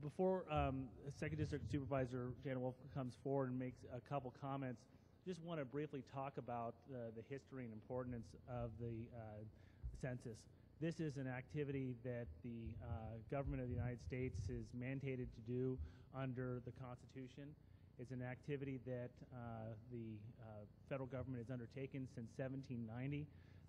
Before Second District Supervisor Janet Wolf comes forward and makes a couple comments, just want to briefly talk about the history and importance of the census. This is an activity that the government of the United States is mandated to do under the Constitution. It's an activity that the federal government has undertaken since 1790,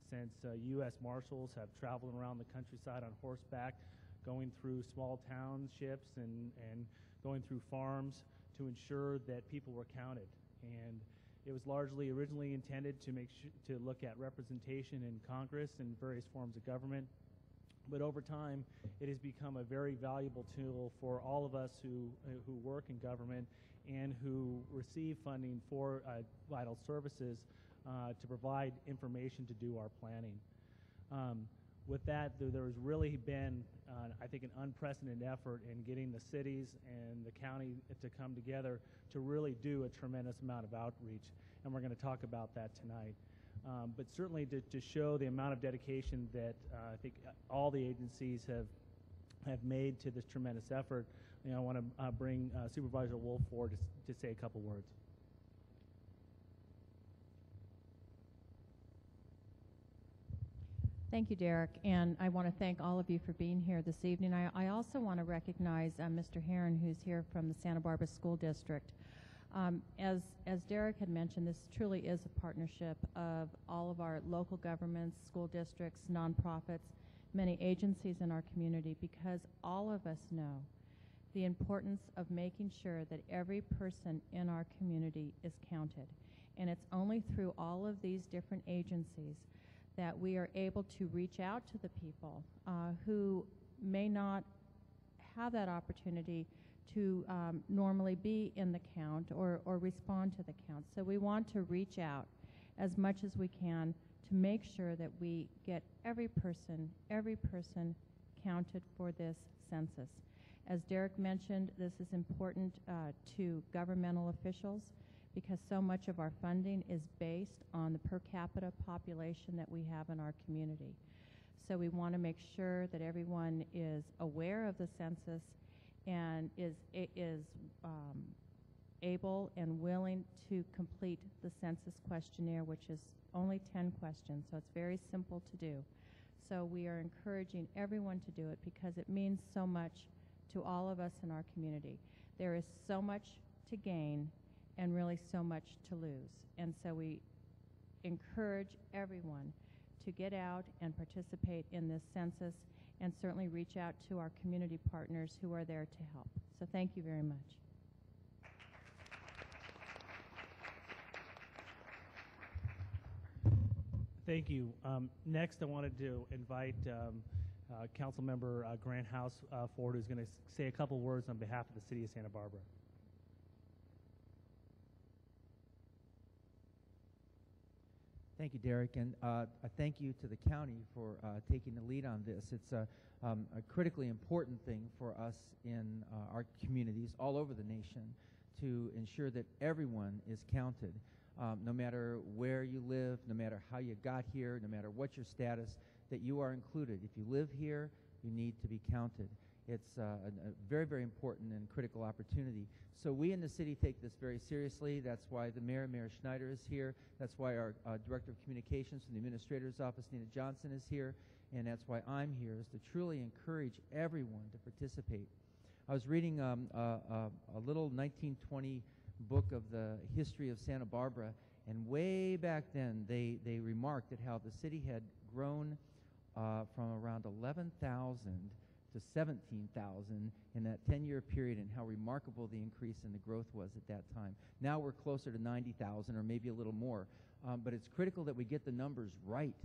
since U.S. Marshals have traveled around the countryside on horseback, going through small townships and going through farms to ensure that people were counted. And it was largely originally intended to to look at representation in Congress and various forms of government. But over time, it has become a very valuable tool for all of us who work in government and who receive funding for vital services to provide information to do our planning. With that, there has really been, I think, an unprecedented effort in getting the cities and the county to come together to really do a tremendous amount of outreach, and we're going to talk about that tonight. But certainly to show the amount of dedication that I think all the agencies have made to this tremendous effort, I want to bring Supervisor Wolf forward to say a couple words. Thank you, Derek, and I want to thank all of you for being here this evening. I also want to recognize Mr. Herron, who's here from the Santa Barbara School District. As Derek had mentioned, this truly is a partnership of all of our local governments, school districts, nonprofits, many agencies in our community, because all of us know the importance of making sure that every person in our community is counted. And it's only through all of these different agencies that we are able to reach out to the people who may not have that opportunity to normally be in the count or respond to the count. So we want to reach out as much as we can to make sure that we get every person counted for this census. As Derek mentioned, this is important to governmental officials, because so much of our funding is based on the per capita population that we have in our community. So we want to make sure that everyone is aware of the census and is able and willing to complete the census questionnaire, which is only 10 questions, so it's very simple to do. So we are encouraging everyone to do it because it means so much to all of us in our community. There is so much to gain and really so much to lose. And so we encourage everyone to get out and participate in this census, and certainly reach out to our community partners who are there to help. So thank you very much. Thank you. Next, I wanted to invite Councilmember Grant House forward, who's going to say a couple words on behalf of the City of Santa Barbara. Thank you, Derek, and a thank you to the county for taking the lead on this. It's a critically important thing for us in our communities all over the nation to ensure that everyone is counted, no matter where you live, no matter how you got here, no matter what your status, that you are included. If you live here, you need to be counted. It's a very, very important and critical opportunity. So we in the city take this very seriously. That's why the Mayor Schneider, is here. That's why our Director of Communications from the Administrator's Office, Nina Johnson, is here. And that's why I'm here, is to truly encourage everyone to participate. I was reading a little 1920 book of the history of Santa Barbara, and way back then they remarked at how the city had grown from around 11,000 to 17,000 in that 10-year period, and how remarkable the increase in the growth was at that time. Now we're closer to 90,000 or maybe a little more. But it's critical that we get the numbers right,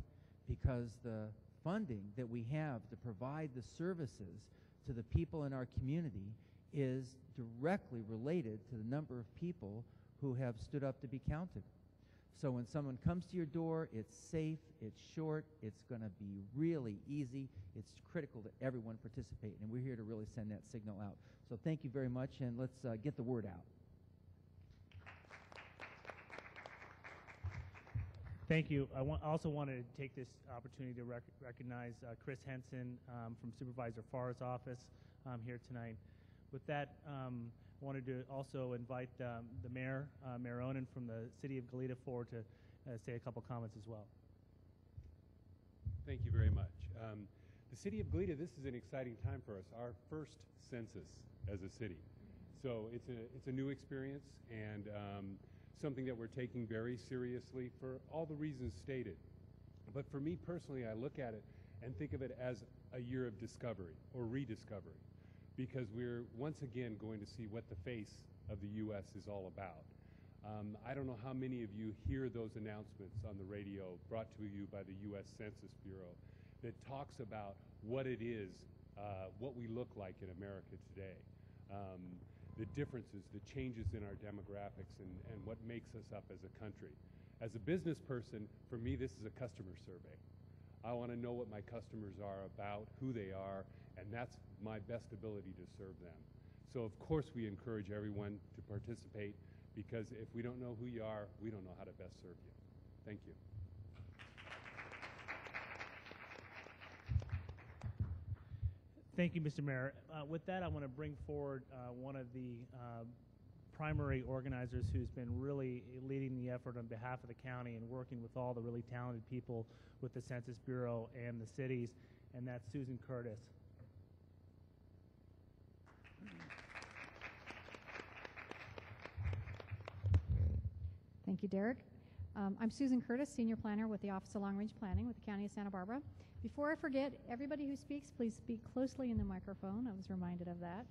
because the funding that we have to provide the services to the people in our community is directly related to the number of people who have stood up to be counted. So when someone comes to your door, it's safe, it's short, it's going to be really easy. It's critical that everyone participate, and we're here to really send that signal out. So thank you very much, and let's get the word out. Thank you. I also wanted to take this opportunity to recognize Chris Henson from Supervisor Farr's office here tonight. With that, I wanted to also invite the mayor, Mayor Onen from the city of Goleta forward to say a couple comments as well. Thank you very much. The city of Goleta, this is an exciting time for us, our first census as a city. So it's a new experience and something that we're taking very seriously for all the reasons stated. But for me personally, I look at it and think of it as a year of discovery or rediscovery, because we're once again going to see what the face of the U.S. is all about. I don't know how many of you hear those announcements on the radio brought to you by the U.S. Census Bureau that talks about what it is, what we look like in America today, the differences, the changes in our demographics, and what makes us up as a country. As a business person, for me, this is a customer survey. I want to know what my customers are about, who they are, and that's my best ability to serve them. So of course we encourage everyone to participate, because if we don't know who you are, we don't know how to best serve you. Thank you. Thank you, Mr. Mayor. With that, I want to bring forward one of the primary organizers who's been really leading the effort on behalf of the county and working with all the really talented people with the Census Bureau and the cities, and that's Susan Curtis. Thank you, Derek. I'm Susan Curtis, Senior Planner with the Office of Long Range Planning with the County of Santa Barbara. Before I forget, everybody who speaks, please speak closely in the microphone. I was reminded of that.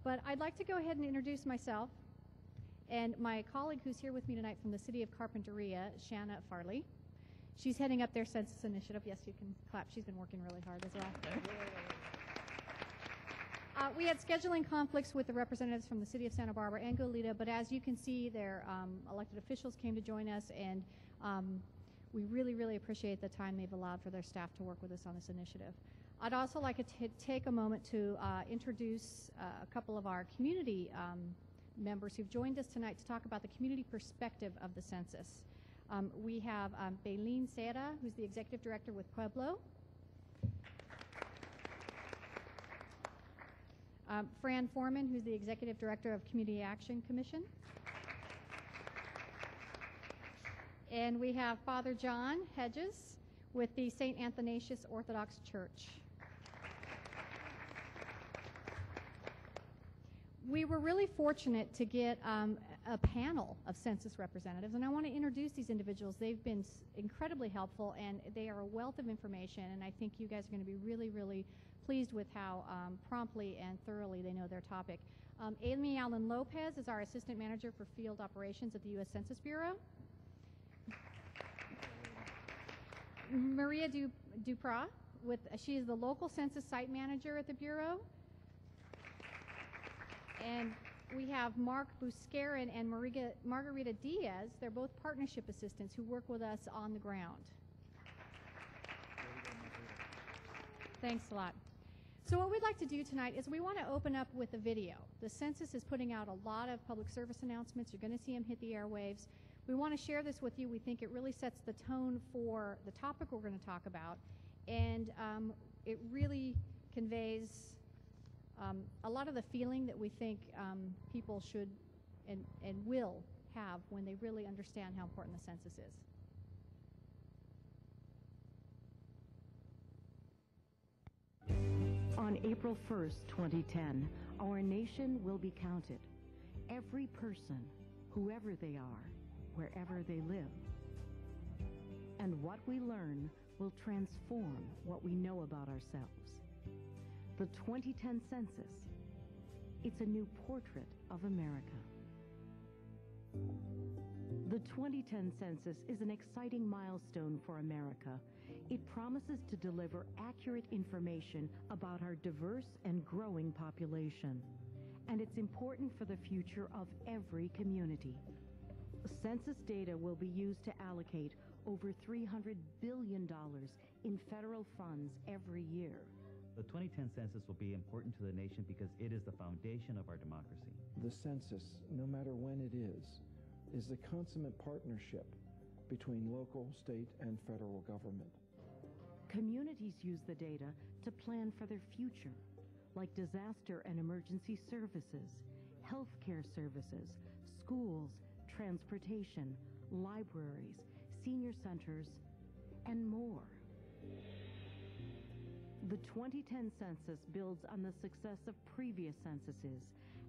But I'd like to go ahead and introduce myself and my colleague who's here with me tonight from the City of Carpinteria, Shanna Farley. She's heading up their census initiative. Yes, you can clap. She's been working really hard as well. We had scheduling conflicts with the representatives from the City of Santa Barbara and Goleta, but as you can see, their elected officials came to join us, and we really, really appreciate the time they've allowed for their staff to work with us on this initiative. I'd also like to take a moment to introduce a couple of our community members who've joined us tonight to talk about the community perspective of the census. We have Bailene Serra, who's the Executive Director with Pueblo. Fran Foreman, who's the Executive Director of Community Action Commission. And we have Father John Hedges with the St. Athanasius Orthodox Church. We were really fortunate to get a panel of census representatives, and I want to introduce these individuals. They've been incredibly helpful, and they are a wealth of information, and I think you guys are going to be really, really pleased with how promptly and thoroughly they know their topic. Amy Allen Lopez is our Assistant Manager for Field Operations at the U.S. Census Bureau. Maria Duprat, she is the local census site manager at the Bureau. And we have Mark Buscarin and Margarita Diaz. They're both partnership assistants who work with us on the ground. Thanks a lot. So what we'd like to do tonight is we want to open up with a video. The census is putting out a lot of public service announcements. You're going to see them hit the airwaves. We want to share this with you. We think it really sets the tone for the topic we're going to talk about, and it really conveys a lot of the feeling that we think people should and will have when they really understand how important the census is. On April 1st, 2010, our nation will be counted. Every person, whoever they are, wherever they live. And what we learn will transform what we know about ourselves. The 2010 census, it's a new portrait of America. The 2010 census is an exciting milestone for America. It promises to deliver accurate information about our diverse and growing population. And it's important for the future of every community. Census data will be used to allocate over $300 billion in federal funds every year. The 2010 census will be important to the nation because it is the foundation of our democracy. The census, no matter when it is a consummate partnership between local, state, and federal government. Communities use the data to plan for their future, like disaster and emergency services, healthcare services, schools, transportation, libraries, senior centers, and more. The 2010 census builds on the success of previous censuses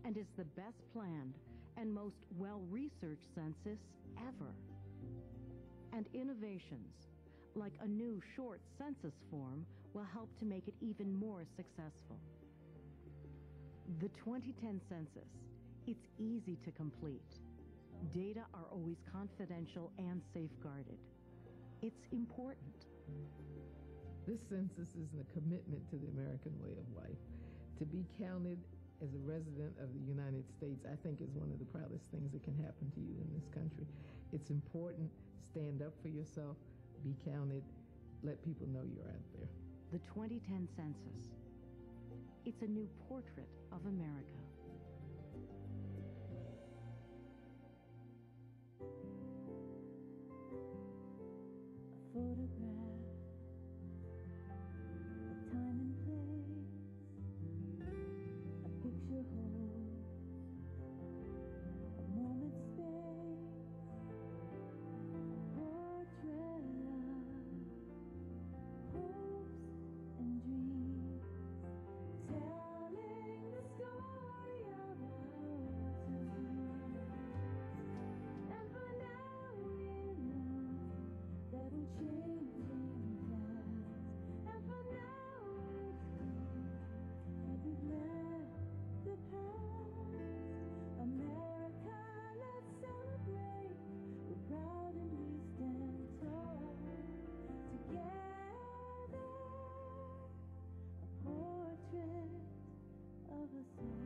and is the best planned and most well-researched census ever. And innovations, like a new short census form, will help to make it even more successful. The 2010 census, it's easy to complete. Data are always confidential and safeguarded. It's important. This census is a commitment to the American way of life. To be counted as a resident of the United States, I think, is one of the proudest things that can happen to you in this country. It's important. Stand up for yourself. Be counted. Let people know you're out there. The 2010 census. It's a new portrait of America. A photograph, a time and place, a picture holds a moment's space, a portrait of hopes and dreams, telling the story of our times. And for now we know that we're changing fast. And for now it's clear that we've left the past. America, let's celebrate. We're proud and we stand tall together. A portrait of us all.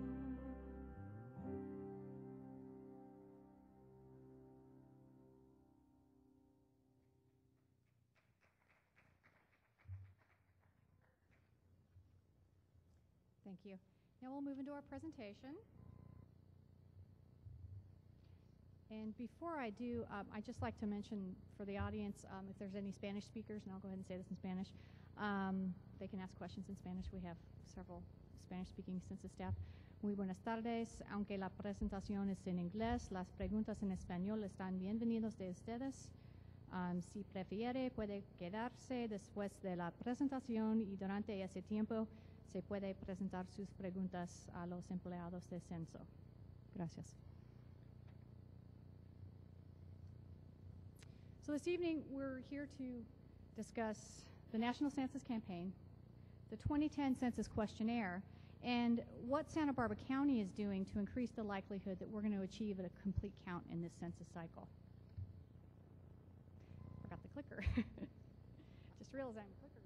Thank you. Now we'll move into our presentation. And before I do, I'd just like to mention for the audience, if there's any Spanish speakers, and I'll go ahead and say this in Spanish, they can ask questions in Spanish. We have several Spanish-speaking census staff. Muy buenas tardes. Aunque la presentación es en inglés, las preguntas en español están bienvenidos de ustedes. Si prefiere, puede quedarse después de la presentación y durante ese tiempo se puede presentar sus preguntas a los empleados de censo. Gracias. So this evening, we're here to discuss the National Census Campaign, the 2010 Census Questionnaire, and what Santa Barbara County is doing to increase the likelihood that we're going to achieve a complete count in this census cycle. Forgot the clicker. Just realized I'm clickerless.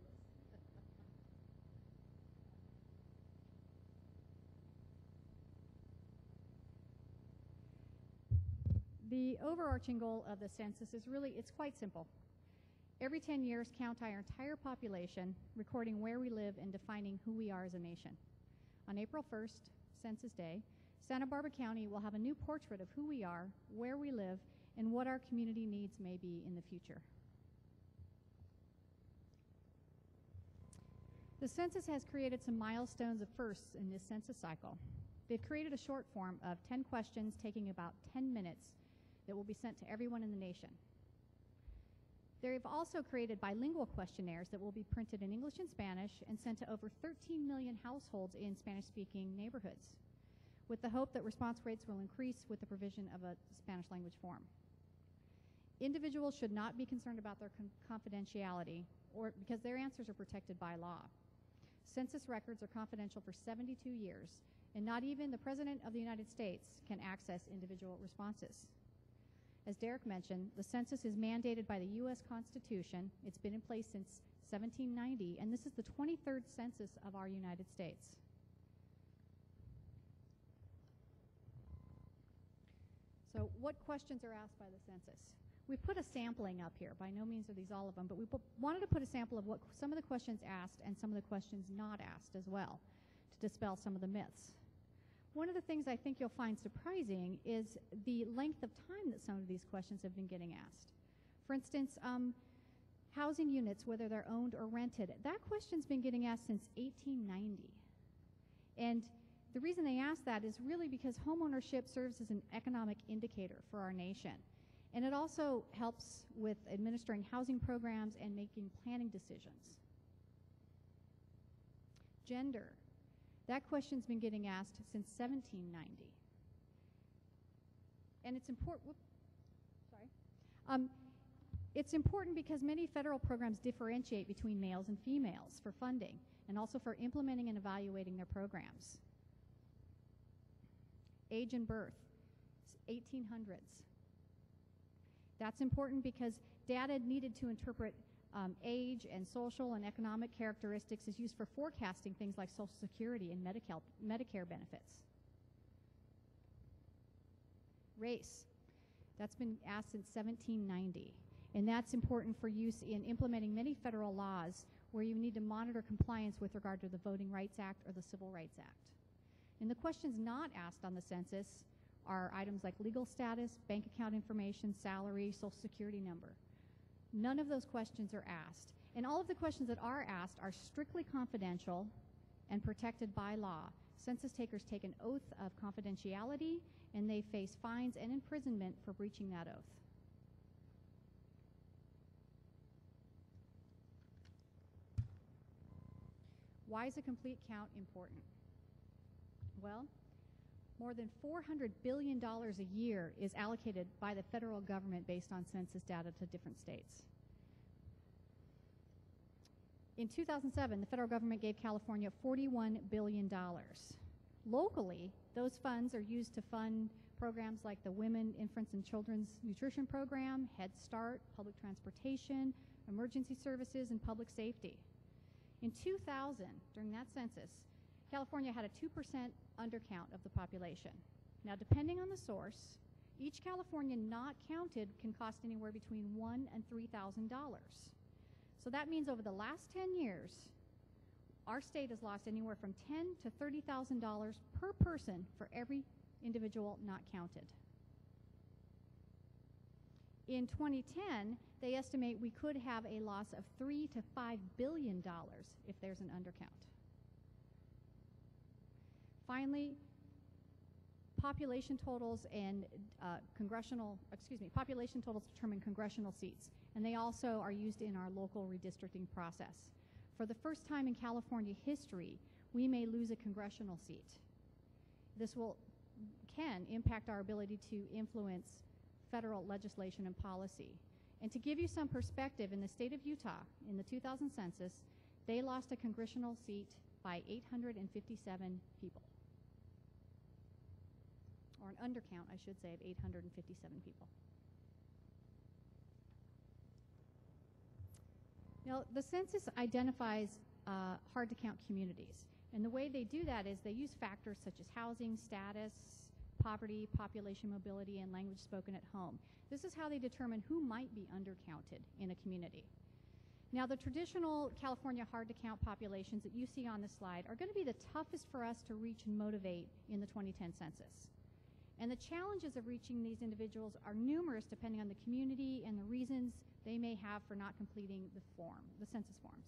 The overarching goal of the census is really, it's quite simple. Every 10 years, count our entire population, recording where we live and defining who we are as a nation. On April 1st, Census Day, Santa Barbara County will have a new portrait of who we are, where we live, and what our community needs may be in the future. The census has created some milestones of firsts in this census cycle. They've created a short form of 10 questions taking about 10 minutes that will be sent to everyone in the nation. They've also created bilingual questionnaires that will be printed in English and Spanish and sent to over 13 million households in Spanish-speaking neighborhoods, with the hope that response rates will increase with the provision of a Spanish language form. Individuals should not be concerned about their confidentiality or because their answers are protected by law. Census records are confidential for 72 years, and not even the President of the United States can access individual responses. As Derek mentioned, the census is mandated by the U.S. Constitution. It's been in place since 1790, and this is the 23rd census of our United States. So what questions are asked by the census? We've put a sampling up here. By no means are these all of them, but we wanted to put a sample of what some of the questions asked and some of the questions not asked as well, to dispel some of the myths. One of the things I think you'll find surprising is the length of time that some of these questions have been getting asked. For instance, housing units, whether they're owned or rented, that question's been getting asked since 1890. And the reason they ask that is really because homeownership serves as an economic indicator for our nation. And it also helps with administering housing programs and making planning decisions. Gender. That question's been getting asked since 1790. And it's important. It's important because many federal programs differentiate between males and females for funding and also for implementing and evaluating their programs. Age and birth, 1800s. That's important because data needed to interpret age and social and economic characteristics is used for forecasting things like Social Security and Medicare benefits. Race. That's been asked since 1790. And that's important for use in implementing many federal laws where you need to monitor compliance with regard to the Voting Rights Act or the Civil Rights Act. And the questions not asked on the census are items like legal status, bank account information, salary, Social Security number. None of those questions are asked. And all of the questions that are asked are strictly confidential and protected by law. Census takers take an oath of confidentiality, and they face fines and imprisonment for breaching that oath. Why is a complete count important? Well, more than $400 billion a year is allocated by the federal government based on census data to different states. In 2007, the federal government gave California $41 billion. Locally, those funds are used to fund programs like the Women, Infants, and Children's Nutrition Program, Head Start, public transportation, emergency services, and public safety. In 2000, during that census, California had a 2% undercount of the population. Now, depending on the source, each Californian not counted can cost anywhere between $1,000 and $3,000. So that means over the last 10 years, our state has lost anywhere from $10,000 to $30,000 per person for every individual not counted. In 2010, they estimate we could have a loss of $3 to $5 billion if there's an undercount. Finally, population totals and population totals determine congressional seats, and they also are used in our local redistricting process. For the first time in California history, we may lose a congressional seat. This can impact our ability to influence federal legislation and policy. And to give you some perspective, in the state of Utah, in the 2000 census, they lost a congressional seat by 857 people. Or an undercount, I should say, of 857 people. Now, the census identifies hard-to-count communities. And the way they do that is they use factors such as housing, status, poverty, population mobility, and language spoken at home. This is how they determine who might be undercounted in a community. Now, the traditional California hard-to-count populations that you see on this slide are going to be the toughest for us to reach and motivate in the 2010 census. And the challenges of reaching these individuals are numerous depending on the community and the reasons they may have for not completing the census forms.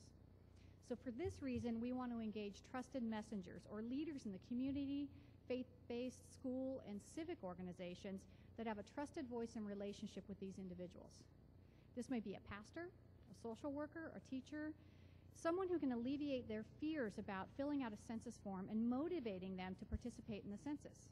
So for this reason, we want to engage trusted messengers or leaders in the community, faith-based school, and civic organizations that have a trusted voice and relationship with these individuals. This may be a pastor, a social worker, a teacher, someone who can alleviate their fears about filling out a census form and motivating them to participate in the census.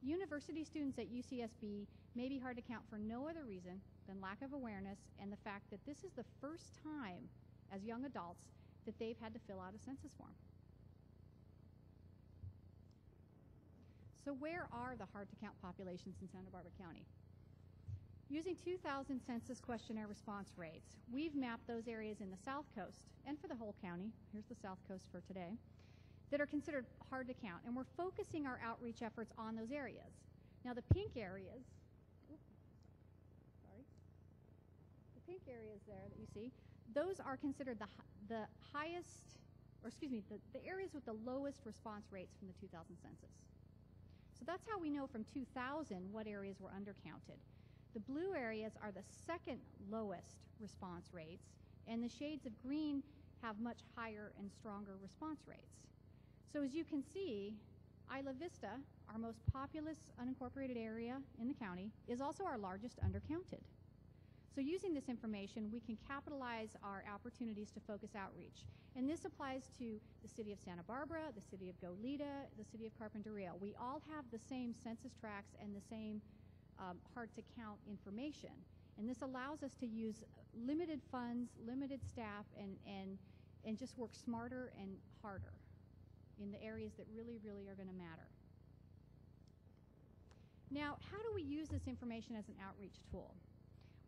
University students at UCSB may be hard to count for no other reason than lack of awareness and the fact that this is the first time as young adults that they've had to fill out a census form. So where are the hard-to-count populations in Santa Barbara County? Using 2000 census questionnaire response rates, we've mapped those areas in the South Coast and for the whole county, here's the South Coast for today, that are considered hard to count, and we're focusing our outreach efforts on those areas. Now the pink areas, the pink areas there that you see, those are considered the highest, or excuse me, the areas with the lowest response rates from the 2000 census. So that's how we know from 2000 what areas were undercounted. The blue areas are the second lowest response rates, and the shades of green have much higher and stronger response rates. So as you can see, Isla Vista, our most populous unincorporated area in the county, is also our largest undercounted. So using this information, we can capitalize our opportunities to focus outreach. And this applies to the city of Santa Barbara, the city of Goleta, the city of Carpinteria. We all have the same census tracts and the same hard-to-count information. And this allows us to use limited funds, limited staff, and just work smarter and harder in the areas that really, really are going to matter. Now, how do we use this information as an outreach tool?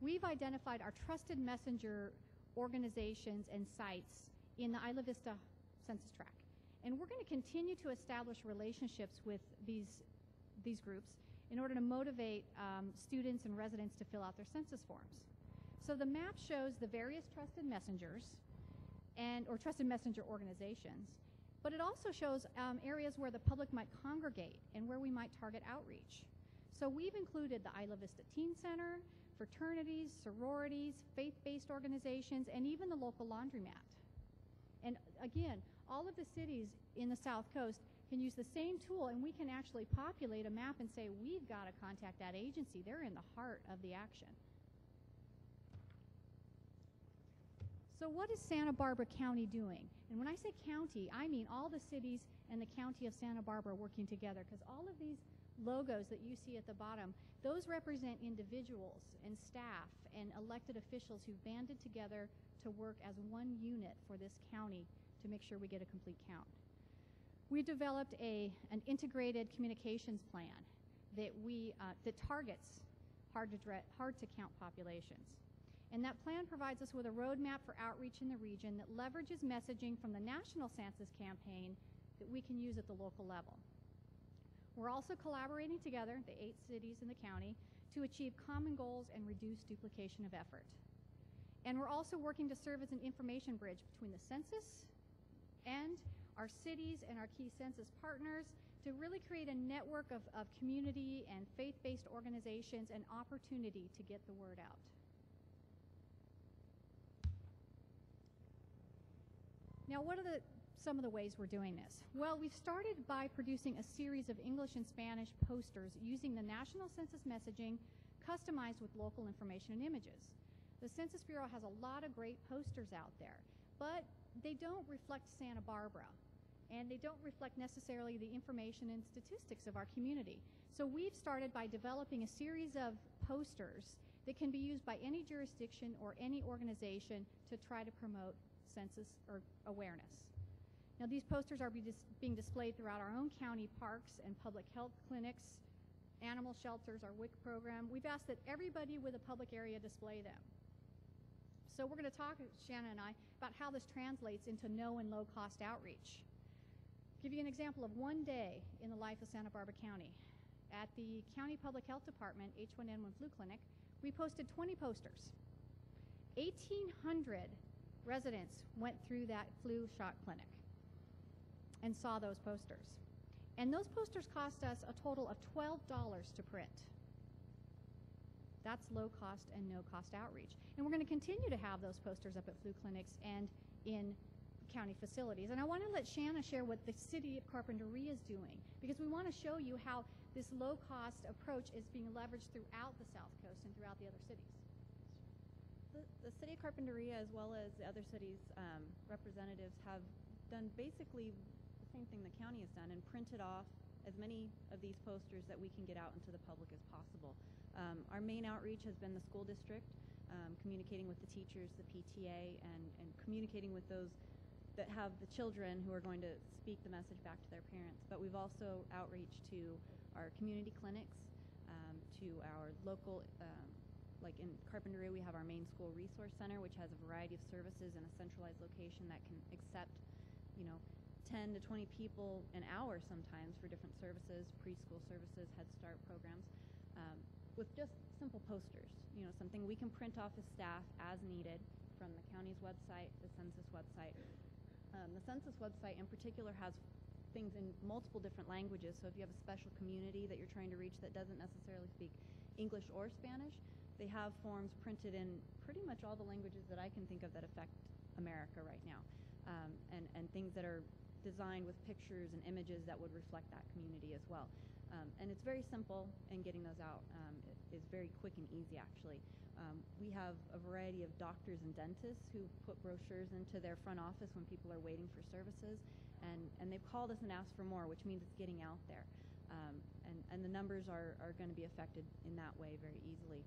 We've identified our trusted messenger organizations and sites in the Isla Vista census tract. And we're going to continue to establish relationships with these groups in order to motivate students and residents to fill out their census forms. So the map shows the various trusted messengers or trusted messenger organizations, but it also shows areas where the public might congregate and where we might target outreach. So we've included the Isla Vista Teen Center, fraternities, sororities, faith-based organizations, and even the local laundromat. And again, all of the cities in the South Coast can use the same tool, and we can actually populate a map and say, we've got to contact that agency. They're in the heart of the action. So what is Santa Barbara County doing? And when I say county, I mean all the cities and the county of Santa Barbara working together, because all of these logos that you see at the bottom, those represent individuals and staff and elected officials who've banded together to work as one unit for this county to make sure we get a complete count. We developed an integrated communications plan that targets hard-to-count populations. And that plan provides us with a roadmap for outreach in the region that leverages messaging from the national census campaign that we can use at the local level. We're also collaborating together, the 8 cities in the county, to achieve common goals and reduce duplication of effort. And we're also working to serve as an information bridge between the census and our cities and our key census partners to really create a network of community and faith-based organizations and opportunity to get the word out. Now, what are some of the ways we're doing this? Well, we've started by producing a series of English and Spanish posters using the National Census messaging customized with local information and images. The Census Bureau has a lot of great posters out there, but they don't reflect Santa Barbara, and they don't reflect necessarily the information and statistics of our community. So we've started by developing a series of posters that can be used by any jurisdiction or any organization to try to promote census or awareness. Now, these posters are being displayed throughout our own county parks and public health clinics, animal shelters, our WIC program. We've asked that everybody with a public area display them. So we're going to talk, Shanna and I, about how this translates into no and low-cost outreach. Give you an example of one day in the life of Santa Barbara County. At the County Public Health Department H1N1 Flu Clinic, we posted 20 posters. 1,800 residents went through that flu shot clinic and saw those posters. And those posters cost us a total of $12 to print. That's low cost and no cost outreach. And we're going to continue to have those posters up at flu clinics and in county facilities. And I want to let Shanna share what the city of Carpinteria is doing, because we want to show you how this low cost approach is being leveraged throughout the South Coast and throughout the other cities. The city of Carpinteria, as well as the other cities' representatives, have done basically the same thing the county has done and printed off as many of these posters that we can get out into the public as possible. Our main outreach has been the school district, communicating with the teachers, the PTA, and communicating with those that have the children who are going to speak the message back to their parents. But we've also outreached to our community clinics, to our local like in Carpinteria, we have our main school resource center, which has a variety of services in a centralized location that can accept, 10 to 20 people an hour sometimes for different services, preschool services, Head Start programs, with just simple posters, something we can print off as staff as needed from the county's website, the census website. The census website in particular has things in multiple different languages, so if you have a special community that you're trying to reach that doesn't necessarily speak English or Spanish, they have forms printed in pretty much all the languages that I can think of that affect America right now, and things that are designed with pictures and images that would reflect that community as well. And it's very simple, and getting those out is very quick and easy, actually. We have a variety of doctors and dentists who put brochures into their front office when people are waiting for services, and they've called us and asked for more, which means it's getting out there. And the numbers are going to be affected in that way very easily.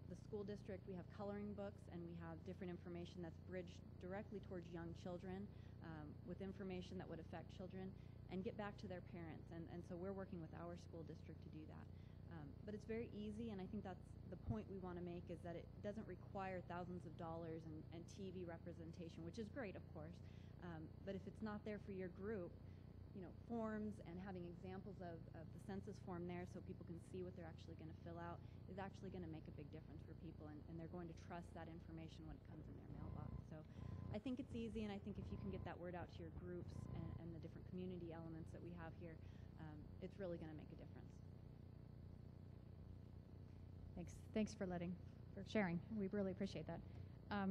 The school district, we have coloring books, and we have different information that's bridged directly towards young children with information that would affect children and get back to their parents. And so we're working with our school district to do that. But it's very easy, and I think that's the point we want to make, is that it doesn't require thousands of dollars and TV representation, which is great, of course. But if it's not there for your group, you know, forms and having examples of the census form there so people can see what they're actually going to fill out is actually going to make a big difference for people, and they're going to trust that information when it comes in their mailbox. So I think it's easy, and I think if you can get that word out to your groups and the different community elements that we have here, it's really going to make a difference. Thanks for sharing. We really appreciate that. I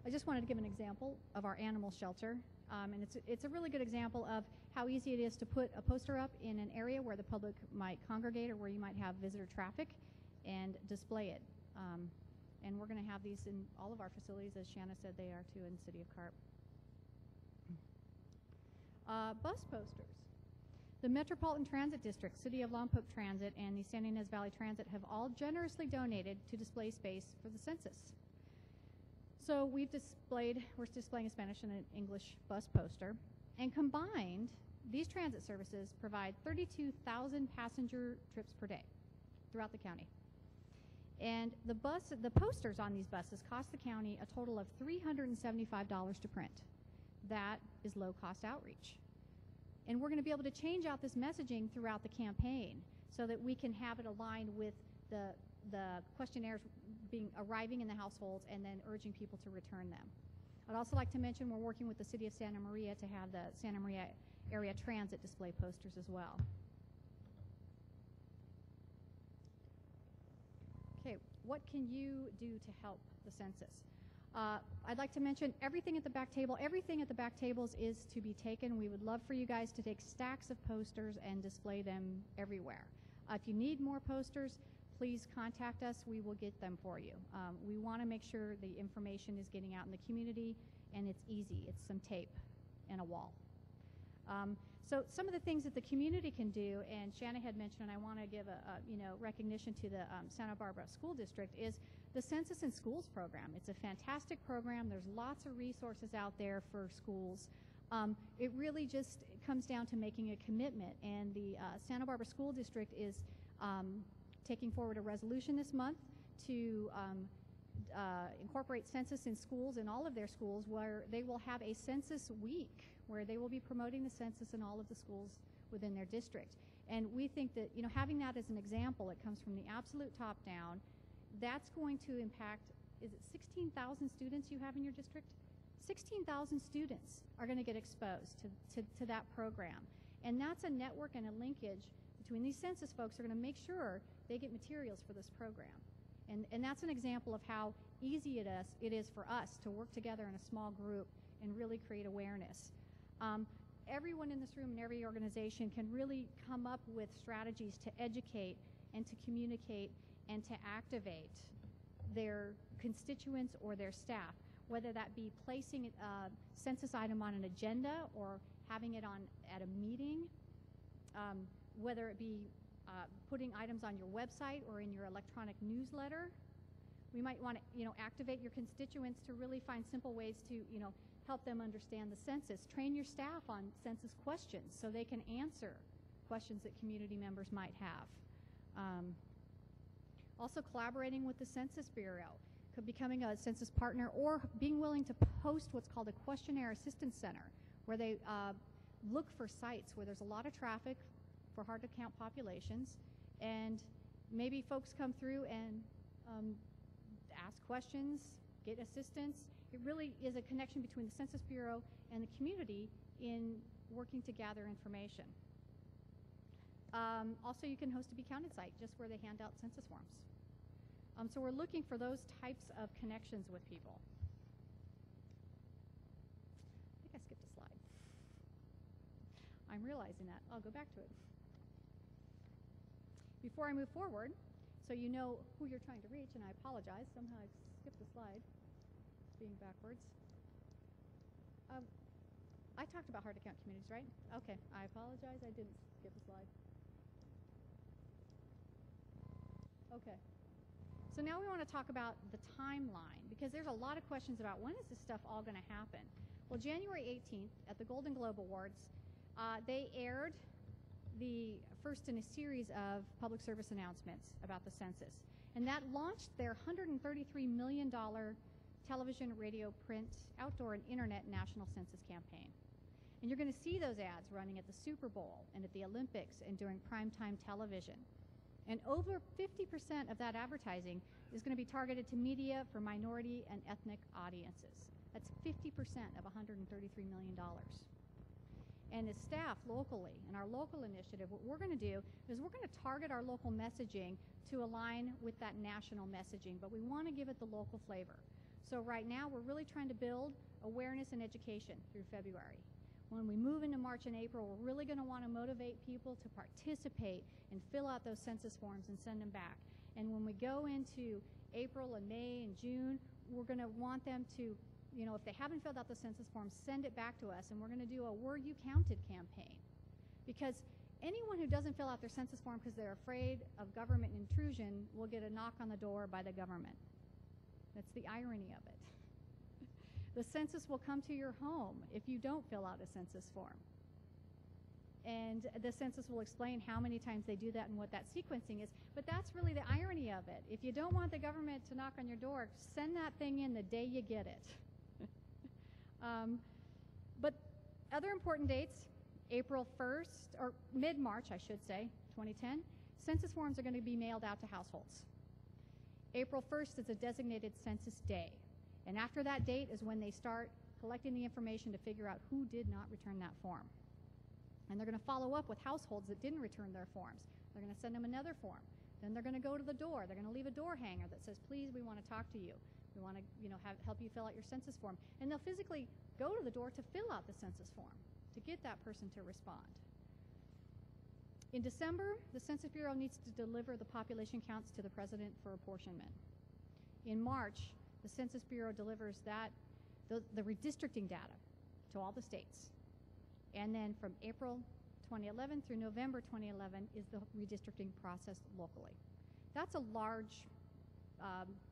just wanted to give an example of our animal shelter. And it's a really good example of how easy it is to put a poster up in an area where the public might congregate or where you might have visitor traffic and display it. And we're going to have these in all of our facilities, as Shanna said they are too, in the city of Carp. Bus posters. The Metropolitan Transit District, City of Lompoc Transit, and the San Ynez Valley Transit have all generously donated to display space for the census. So we're displaying a Spanish and an English bus poster. And combined, these transit services provide 32,000 passenger trips per day throughout the county. And the posters on these buses cost the county a total of $375 to print. That is low-cost outreach. And we're going to be able to change out this messaging throughout the campaign so that we can have it aligned with the questionnaires arriving in the households and then urging people to return them. I'd also like to mention we're working with the City of Santa Maria to have the Santa Maria Area Transit display posters as well. Okay, what can you do to help the census? I'd like to mention everything at the back table. Everything at the back tables is to be taken. We would love for you guys to take stacks of posters and display them everywhere. If you need more posters, please contact us. We will get them for you. We want to make sure the information is getting out in the community, and it's easy. It's some tape and a wall. So some of the things that the community can do, and Shanna had mentioned, and I want to give a recognition to the Santa Barbara School District, is the Census in Schools program. It's a fantastic program. There's lots of resources out there for schools. It really just comes down to making a commitment, and the Santa Barbara School District is taking forward a resolution this month to incorporate census in schools, in all of their schools, where they will have a census week where they will be promoting the census in all of the schools within their district. And we think that, having that as an example, it comes from the absolute top down. That's going to impact, is it 16,000 students you have in your district? 16,000 students are going to get exposed to that program. And that's a network and a linkage between these census folks. Are going to make sure they get materials for this program. And that's an example of how easy it is for us to work together in a small group and really create awareness. Everyone in this room and every organization can really come up with strategies to educate and to communicate and to activate their constituents or their staff, whether that be placing a census item on an agenda or having it at a meeting, whether it be putting items on your website or in your electronic newsletter. We might want to, activate your constituents to really find simple ways to, help them understand the census. Train your staff on census questions so they can answer questions that community members might have. Also collaborating with the Census Bureau, becoming a census partner, or being willing to host what's called a questionnaire assistance center, where they look for sites where there's a lot of traffic for hard to count populations, and maybe folks come through and ask questions, get assistance. It really is a connection between the Census Bureau and the community in working to gather information. Also, you can host a Be Counted site, just where they hand out census forms. So we're looking for those types of connections with people. I skipped a slide. I'm realizing that. I'll go back to it. Before I move forward, so you know who you're trying to reach, and I apologize. Somehow I skipped a slide, being backwards. I talked about hard-to-count communities, right? Okay, I apologize. I didn't skip a slide. Okay. So now we want to talk about the timeline, because there's a lot of questions about when is this stuff all going to happen. Well, January 18th at the Golden Globe Awards, they aired the first in a series of public service announcements about the census. And that launched their $133 million television, radio, print, outdoor, and internet national census campaign. And you're going to see those ads running at the Super Bowl and at the Olympics and during primetime television. And over 50% of that advertising is going to be targeted to media for minority and ethnic audiences. That's 50% of $133 million. And as staff locally, in our local initiative, what we're going to do is we're going to target our local messaging to align with that national messaging, but we want to give it the local flavor. So right now, we're really trying to build awareness and education through February. When we move into March and April, we're really going to want to motivate people to participate and fill out those census forms and send them back. And when we go into April and May and June, we're going to want them to, you know, if they haven't filled out the census form, send it back to us, and we're going to do a Were You Counted campaign. Because anyone who doesn't fill out their census form because they're afraid of government intrusion will get a knock on the door by the government. That's the irony of it. The census will come to your home if you don't fill out a census form. And the census will explain how many times they do that and what that sequencing is. But that's really the irony of it. If you don't want the government to knock on your door, send that thing in the day you get it. But other important dates, April 1st, or mid-March, I should say, 2010, census forms are going to be mailed out to households. April 1st is a designated census day. And after that date is when they start collecting the information to figure out who did not return that form. And they're going to follow up with households that didn't return their forms. They're going to send them another form. Then they're going to go to the door. They're going to leave a door hanger that says, please, we want to talk to you. We want to, help you fill out your census form. And they'll physically go to the door to fill out the census form to get that person to respond. In December, the Census Bureau needs to deliver the population counts to the President for apportionment. In March, the Census Bureau delivers the redistricting data to all the states. And then from April 2011 through November 2011 is the redistricting process locally. That's a large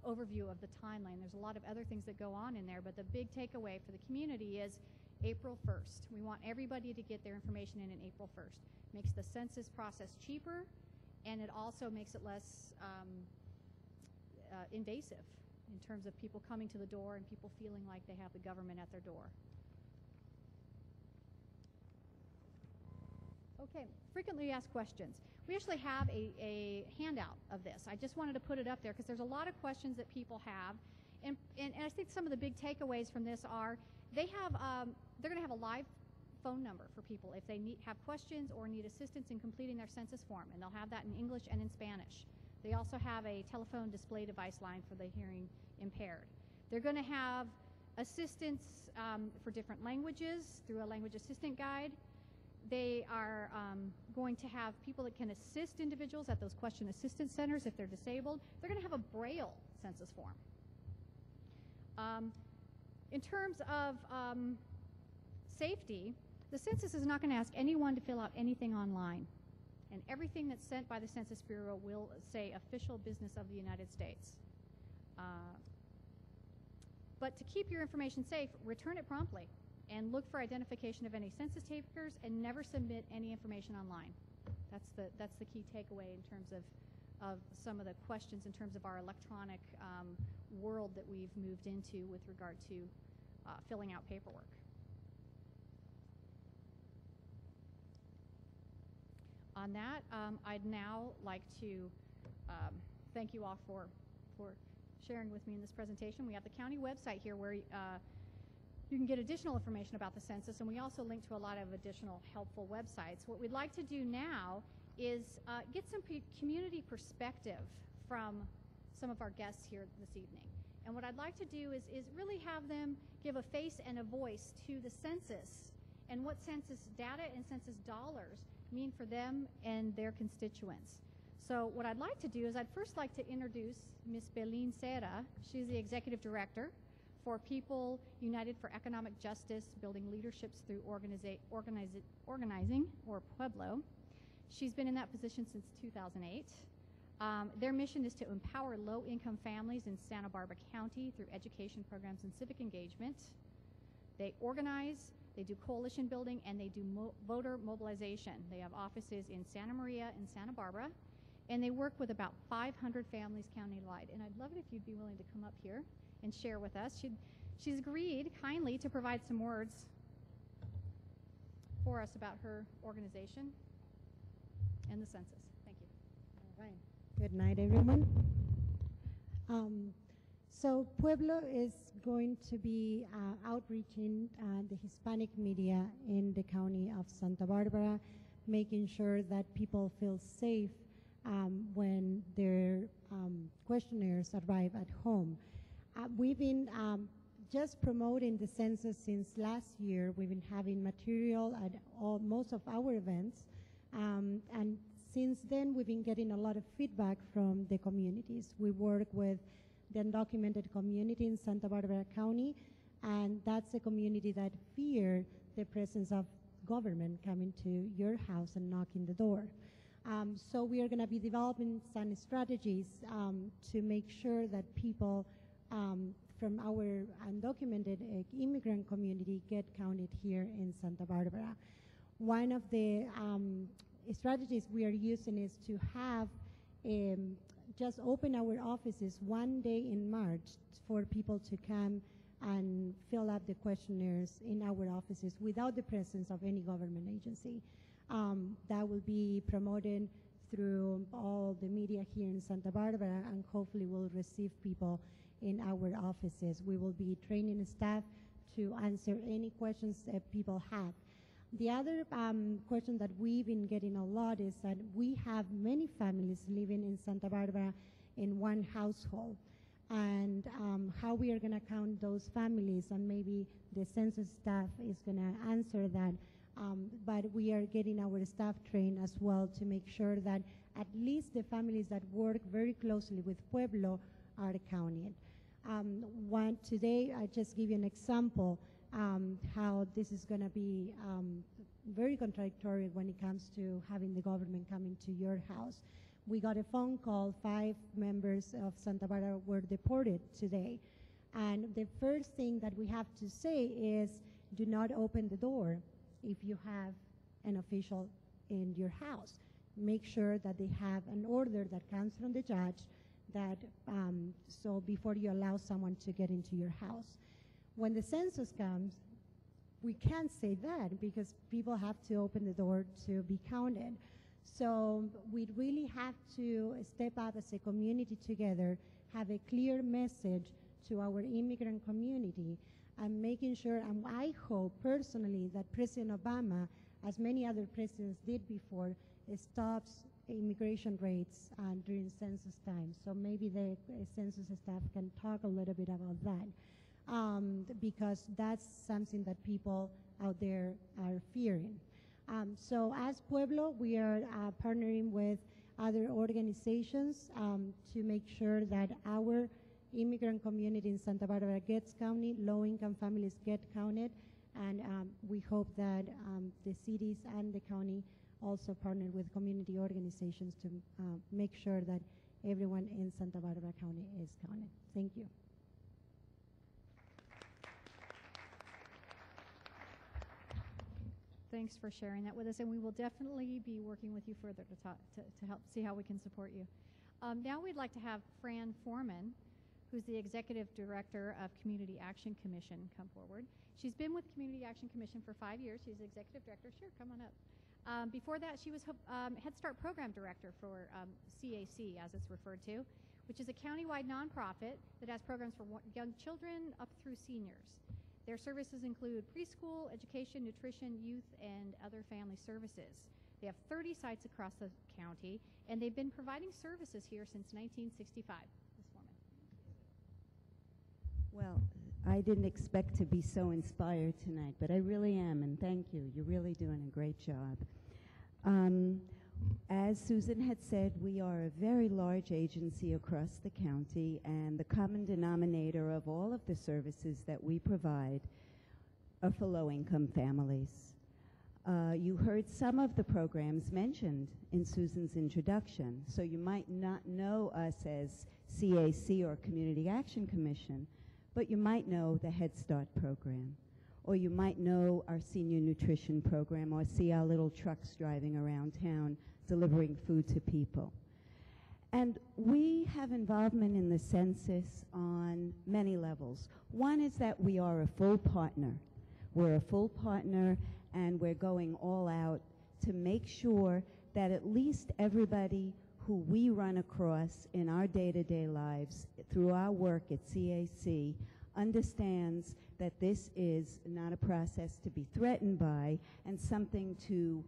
overview of the timeline. There's a lot of other things that go on in there, but the big takeaway for the community is April 1st. We want everybody to get their information in April 1st. Makes the census process cheaper, and it also makes it less invasive in terms of people coming to the door and people feeling like they have the government at their door. Okay, frequently asked questions. We actually have a handout of this. I just wanted to put it up there because there's a lot of questions that people have. And I think some of the big takeaways from this are they're going to have a live phone number for people if they have questions or need assistance in completing their census form, and they'll have that in English and in Spanish. They also have a telephone display device line for the hearing impaired. They're going to have assistance for different languages through a language assistant guide. They are going to have people that can assist individuals at those question assistance centers if they're disabled. They're going to have a Braille census form. In terms of safety, the census is not going to ask anyone to fill out anything online. And everything that's sent by the Census Bureau will say official business of the United States. But to keep your information safe, return it promptly and look for identification of any census takers and never submit any information online. That's the key takeaway in terms of some of the questions in terms of our electronic world that we've moved into with regard to filling out paperwork. On that, I'd now like to thank you all for sharing with me in this presentation. We have the county website here where you can get additional information about the census, and we also link to a lot of additional helpful websites. What we'd like to do now is get some community perspective from some of our guests here this evening. And what I'd like to do is really have them give a face and a voice to the census and what census data and census dollars mean for them and their constituents. So what I'd like to do is I'd first like to introduce Ms. Belén Serra. She's the Executive Director for People United for Economic Justice, Building Leaderships Through Organizing, or Pueblo. She's been in that position since 2008. Their mission is to empower low-income families in Santa Barbara County through education programs and civic engagement. They organize, they do coalition building, and they do voter mobilization. They have offices in Santa Maria and Santa Barbara, and they work with about 500 families county-wide. And I'd love it if you'd be willing to come up here and share with us. She's agreed kindly to provide some words for us about her organization and the census. Thank you. All right. Good night, everyone. So Pueblo is going to be outreaching the Hispanic media in the county of Santa Barbara, making sure that people feel safe when their questionnaires arrive at home. We've been just promoting the census since last year. We've been having material at most of our events, and since then we've been getting a lot of feedback from the communities. We work with the undocumented community in Santa Barbara County, and that's a community that fear the presence of government coming to your house and knocking the door. So we are going to be developing some strategies to make sure that people from our undocumented immigrant community get counted here in Santa Barbara. One of the strategies we are using is to have just open our offices one day in March for people to come and fill out the questionnaires in our offices without the presence of any government agency. That will be promoted through all the media here in Santa Barbara, and hopefully we'll receive people in our offices. We will be training staff to answer any questions that people have. The other question that we've been getting a lot is that we have many families living in Santa Barbara in one household, and how we are going to count those families, and maybe the census staff is going to answer that, but we are getting our staff trained as well to make sure that at least the families that work very closely with Pueblo are counted. Today, I just give you an example how this is going to be very contradictory when it comes to having the government coming to your house. We got a phone call, 5 members of Santa Barbara were deported today. And the first thing that we have to say is, do not open the door if you have an official in your house. Make sure that they have an order that comes from the judge, that so before you allow someone to get into your house. When the census comes, we can't say that because people have to open the door to be counted. So we really have to step up as a community together, have a clear message to our immigrant community, and making sure, and I hope personally that President Obama, as many other presidents did before, stops immigration rates during census time. So maybe the census staff can talk a little bit about that, because that's something that people out there are fearing. So as Pueblo, we are partnering with other organizations to make sure that our immigrant community in Santa Barbara gets counted, low-income families get counted, and we hope that the cities and the county also partner with community organizations to make sure that everyone in Santa Barbara County is counted. Thank you. Thanks for sharing that with us, and we will definitely be working with you further to help see how we can support you. Now we'd like to have Fran Foreman, who's the Executive Director of Community Action Commission, come forward. She's been with Community Action Commission for 5 years. She's the Executive Director. Sure, come on up. Before that, she was Head Start Program Director for CAC, as it's referred to, which is a countywide nonprofit that has programs for young children up through seniors. Their services include preschool, education, nutrition, youth, and other family services. They have 30 sites across the county, and they've been providing services here since 1965. Ms. Foreman. Well, I didn't expect to be so inspired tonight, but I really am, and thank you. You're really doing a great job. As Susan had said, we are a very large agency across the county, and the common denominator of all of the services that we provide are for low-income families. You heard some of the programs mentioned in Susan's introduction, so you might not know us as CAC or Community Action Commission, but you might know the Head Start program, or you might know our senior nutrition program, or see our little trucks driving around town delivering food to people. And we have involvement in the census on many levels. One is that we are a full partner. We're a full partner, and we're going all out to make sure that at least everybody who we run across in our day-to-day lives through our work at CAC understands that this is not a process to be threatened by and something to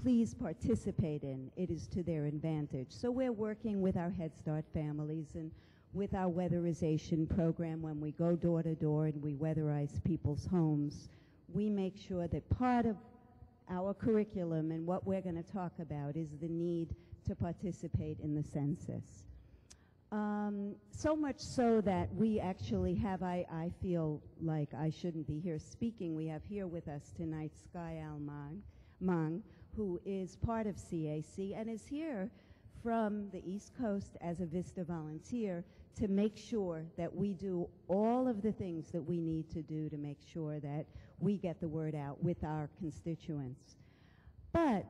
please participate in. It is to their advantage. So we're working with our Head Start families and with our weatherization program. When we go door to door and we weatherize people's homes, we make sure that part of our curriculum and what we're going to talk about is the need to participate in the census. So much so that we actually have, I feel like I shouldn't be here speaking, we have here with us tonight Sky Mang, who is part of CAC and is here from the East Coast as a VISTA volunteer to make sure that we do all of the things that we need to do to make sure that we get the word out with our constituents. But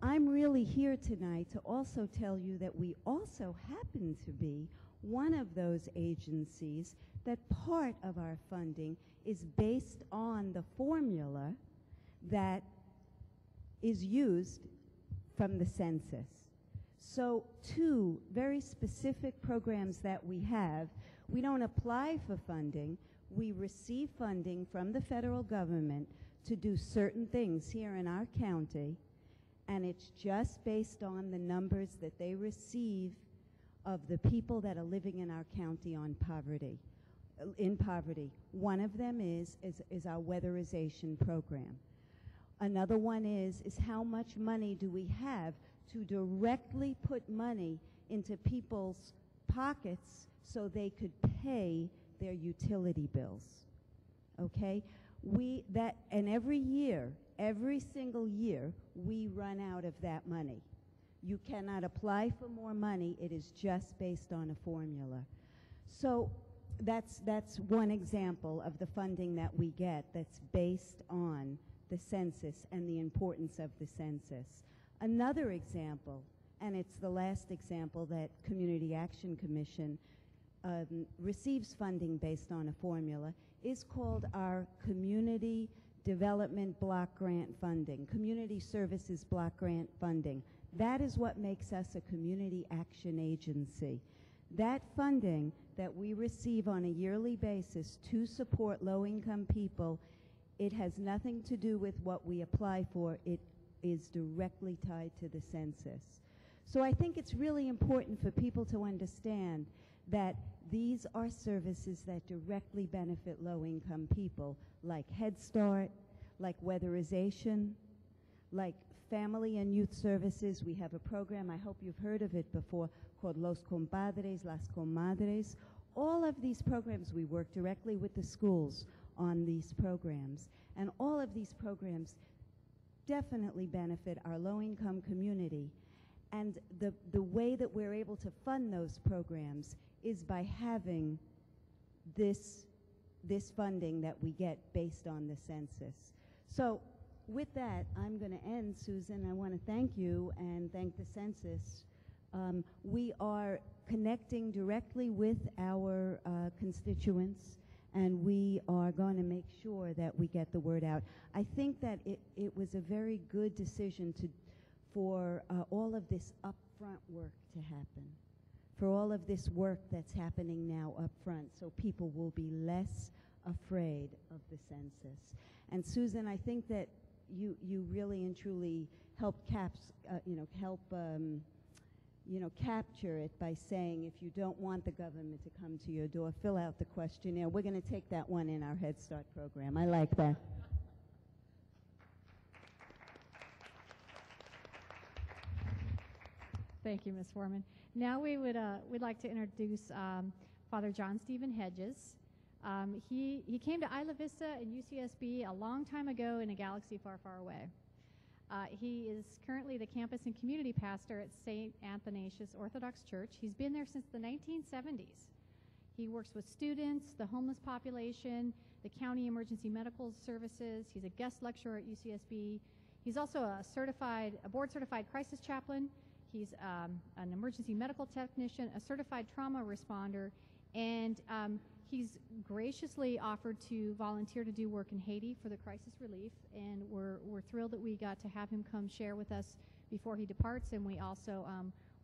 I'm really here tonight to also tell you that we also happen to be one of those agencies that part of our funding is based on the formula that is used from the census. So 2 very specific programs that we have, we don't apply for funding, we receive funding from the federal government to do certain things here in our county, and it's just based on the numbers that they receive of the people that are living in our county on poverty, in poverty. One of them is our weatherization program. Another one is how much money do we have to directly put money into people's pockets so they could pay their utility bills. Okay? And every year, every single year, we run out of that money. You cannot apply for more money. It is just based on a formula. So that's one example of the funding that we get that's based on the census and the importance of the census. Another example, and it's the last example that Community Action Commission receives funding based on a formula, is called our Community Development Block Grant Funding, Community Services Block Grant Funding. That is what makes us a community action agency. That funding that we receive on a yearly basis to support low-income people, it has nothing to do with what we apply for. It is directly tied to the census. So I think it's really important for people to understand that these are services that directly benefit low-income people, like Head Start, like weatherization, like family and youth services. We have a program, I hope you've heard of it before, called Los Compadres, Las Comadres. All of these programs, we work directly with the schools on these programs. And all of these programs definitely benefit our low-income community. And the way that we're able to fund those programs is by having this funding that we get based on the census. So with that, I'm going to end, Susan. I want to thank you and thank the census. We are connecting directly with our constituents, and we are going to make sure that we get the word out. I think that it was a very good decision for all of this upfront work to happen, for all of this work that's happening now up front, so people will be less afraid of the census. And Susan, I think that you really and truly help capture it by saying, if you don't want the government to come to your door, fill out the questionnaire. We're going to take that one in our Head Start program. I like that. Thank you, Ms. Foreman. Now we'd like to introduce Father John Stephen Hedges. He came to Isla Vista and UCSB a long time ago in a galaxy far, far away. He is currently the campus and community pastor at St. Athanasius Orthodox Church. He's been there since the 1970s. He works with students, the homeless population, the county emergency medical services. He's a guest lecturer at UCSB. He's also a board-certified crisis chaplain. He's an emergency medical technician, a certified trauma responder, and he's graciously offered to volunteer to do work in Haiti for the crisis relief, and we're thrilled that we got to have him come share with us before he departs, and we also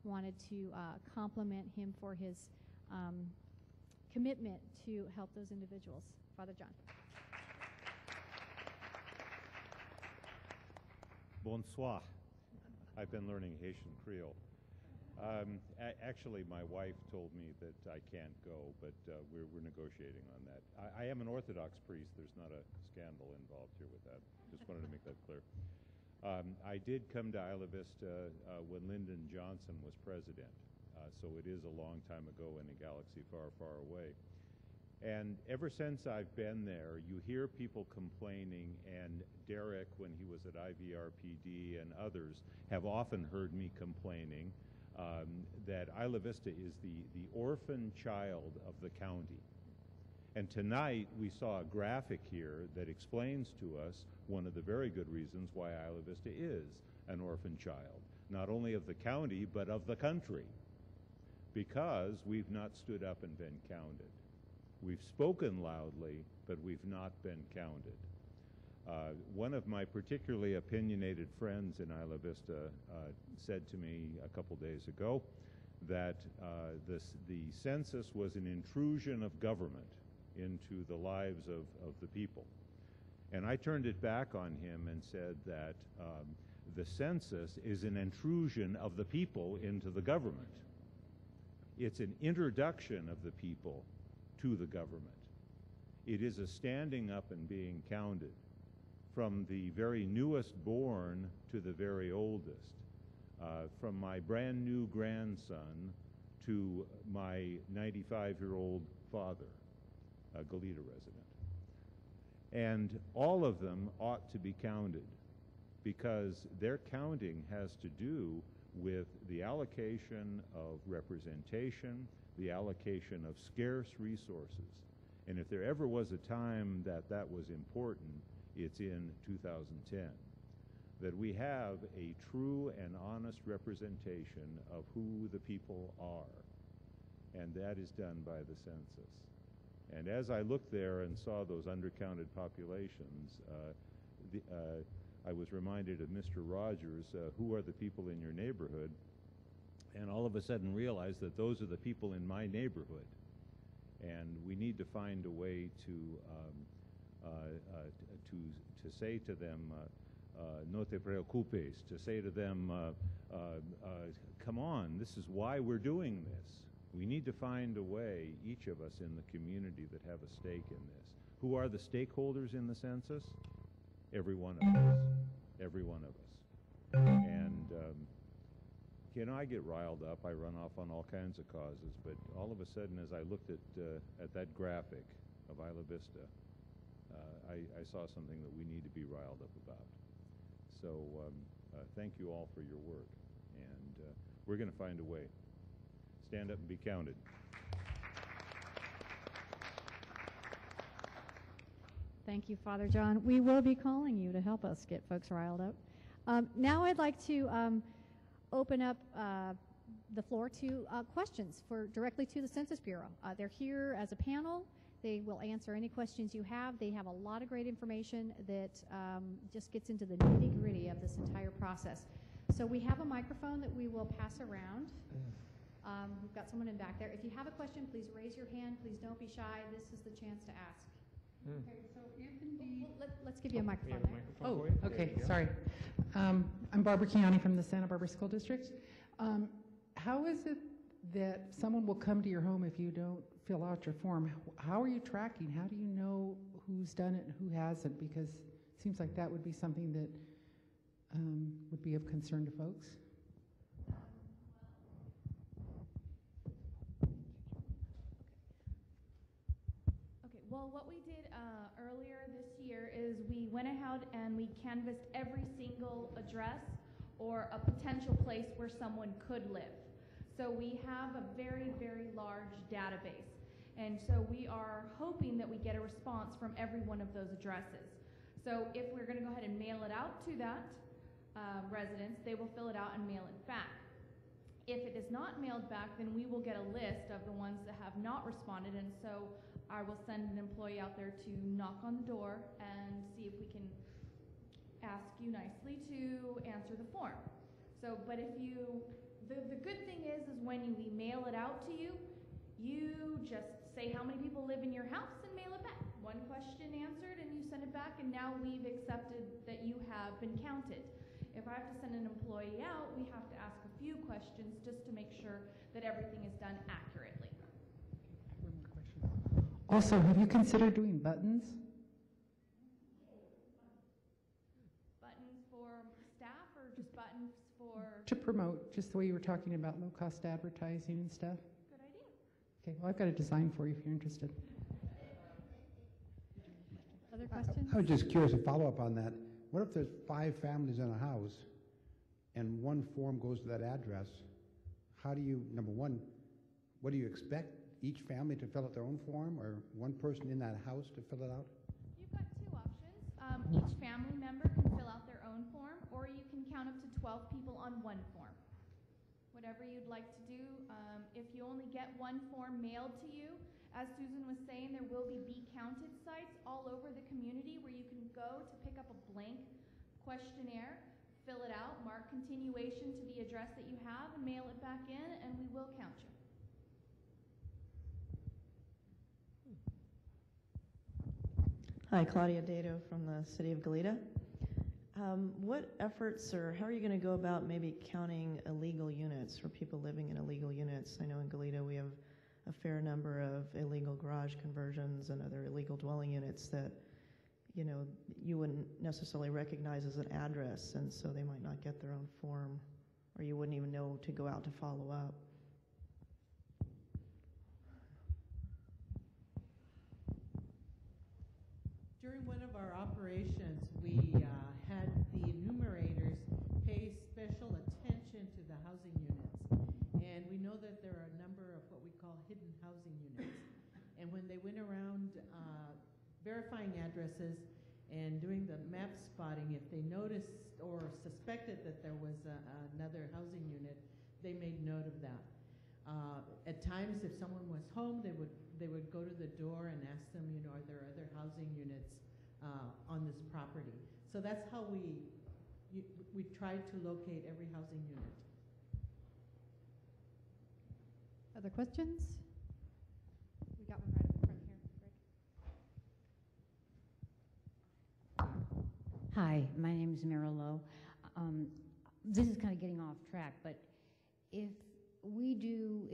wanted to compliment him for his commitment to help those individuals. Father John. Bonsoir. I've been learning Haitian Creole. Actually, my wife told me that I can't go, but we're negotiating on that. I am an Orthodox priest. There's not a scandal involved here with that. Just wanted to make that clear. I did come to Isla Vista when Lyndon Johnson was president, so it is a long time ago in a galaxy far, far away. And ever since I've been there, you hear people complaining, and Derek, when he was at IVRPD, and others have often heard me complaining that Isla Vista is the orphan child of the county. And tonight we saw a graphic here that explains to us one of the very good reasons why Isla Vista is an orphan child, not only of the county, but of the country, because we've not stood up and been counted. We've spoken loudly, but we've not been counted. One of my particularly opinionated friends in Isla Vista said to me a couple days ago that the census was an intrusion of government into the lives of the people. And I turned it back on him and said that the census is an intrusion of the people into the government. It's an introduction of the people to the government. It is a standing up and being counted, from the very newest born to the very oldest, from my brand new grandson to my 95-year-old father, a Goleta resident. And all of them ought to be counted, because their counting has to do with the allocation of representation, the allocation of scarce resources. And if there ever was a time that that was important, it's in 2010, that we have a true and honest representation of who the people are, and that is done by the census. And as I looked there and saw those undercounted populations, I was reminded of Mr. Rogers, who are the people in your neighborhood, and all of a sudden realized that those are the people in my neighborhood. And we need to find a way to say to them, no te preocupes, to say to them, come on, this is why we're doing this. We need to find a way, each of us in the community that have a stake in this. Who are the stakeholders in the census? Every one of us. Every one of us. And I get riled up. I run off on all kinds of causes. But all of a sudden, as I looked at that graphic of Isla Vista, I saw something that we need to be riled up about. So thank you all for your work. And we're going to find a way. Stand up and be counted. Thank you, Father John. We will be calling you to help us get folks riled up. Now I'd like to open up the floor to questions directly to the Census Bureau. They're here as a panel. They will answer any questions you have. They have a lot of great information that just gets into the nitty-gritty of this entire process. So we have a microphone that we will pass around. We've got someone in back there. If you have a question, please raise your hand. Please don't be shy. This is the chance to ask. Okay, so if indeed... Let's give you a microphone there. Oh, okay, sorry. I'm Barbara Chiani from the Santa Barbara School District. how is it that someone will come to your home if you don't fill out your form? How are you tracking? How do you know who's done it and who hasn't? Because it seems like that would be something that would be of concern to folks. Okay, well, what we did earlier this year is we went ahead and we canvassed every single address or a potential place where someone could live. So we have a very, very large database. And so we are hoping that we get a response from every one of those addresses. So if we're going to go ahead and mail it out to that residence, they will fill it out and mail it back. If it is not mailed back, then we will get a list of the ones that have not responded, and so I will send an employee out there to knock on the door and see if we can ask you nicely to answer the form. So, but if you, the good thing is when we mail it out to you, you just say how many people live in your house and mail it back. One question answered and you send it back, and now we've accepted that you have been counted. If I have to send an employee out, we have to ask a few questions just to make sure that everything is done accurately. One more question. Also, have you considered doing buttons? Buttons for staff or just buttons for? To promote, just the way you were talking about low-cost advertising and stuff. Good idea. Okay, well, I've got a design for you if you're interested. Other questions? I was just curious, to follow up on that. What if there's 5 families in a house and one form goes to that address? How do you, number one, what do you expect? Each family to fill out their own form, or one person in that house to fill it out? You've got two options. Each family member can fill out their own form, or you can count up to 12 people on one form. Whatever you'd like to do. If you only get one form mailed to you, as Susan was saying, there will be counted sites all over the community where you can go to pick up a blank questionnaire, fill it out, mark continuation to the address that you have, and mail it back in, and we will count you. Hi, Claudia Dato from the City of Goleta. What efforts, or how are you going to go about maybe counting illegal units for people living in illegal units? I know in Goleta we have a fair number of illegal garage conversions and other illegal dwelling units that, you know, you wouldn't necessarily recognize as an address, and so they might not get their own form, or you wouldn't even know to go out to follow up. During one of our operations, we had the enumerators pay special attention to the housing units. And we know that there are a number of what we call hidden housing units. And when they went around verifying addresses and doing the map spotting, if they noticed or suspected that there was another housing unit, they made note of that. At times, if someone was home, they would go to the door and ask them, you know, are there other housing units on this property? So that's how we tried to locate every housing unit. Other questions? We got one right up in front here. Greg. Hi, my name is Mara Lowe. This is kind of getting off track, but if we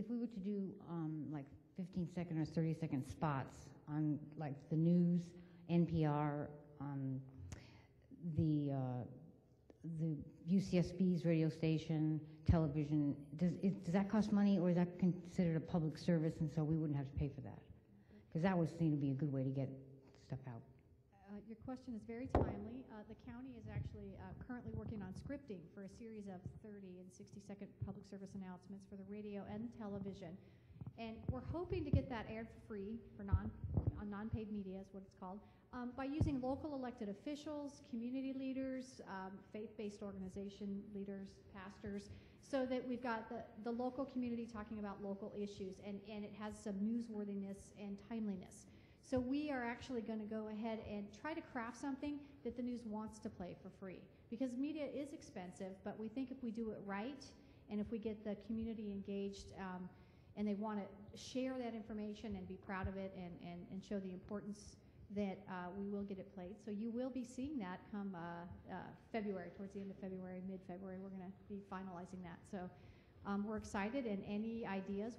were to do like 15-second or 30-second spots on like the news, NPR, the UCSB's radio station, television, does that cost money, or is that considered a public service, and so we wouldn't have to pay for that? Because that would seem to be a good way to get stuff out. Your question is very timely. The county is actually currently working on scripting for a series of 30 and 60-second public service announcements for the radio and television. And we're hoping to get that aired for free for non-paid media is what it's called, by using local elected officials, community leaders, faith-based organization leaders, pastors, so that we've got the local community talking about local issues, and it has some newsworthiness and timeliness. So we are actually going to go ahead and try to craft something that the news wants to play for free, because media is expensive, but we think if we do it right, and if we get the community engaged, and they want to share that information and be proud of it and show the importance, that we will get it played. So you will be seeing that come February, towards the end of February, mid-February. We're going to be finalizing that. So We're excited, and any ideas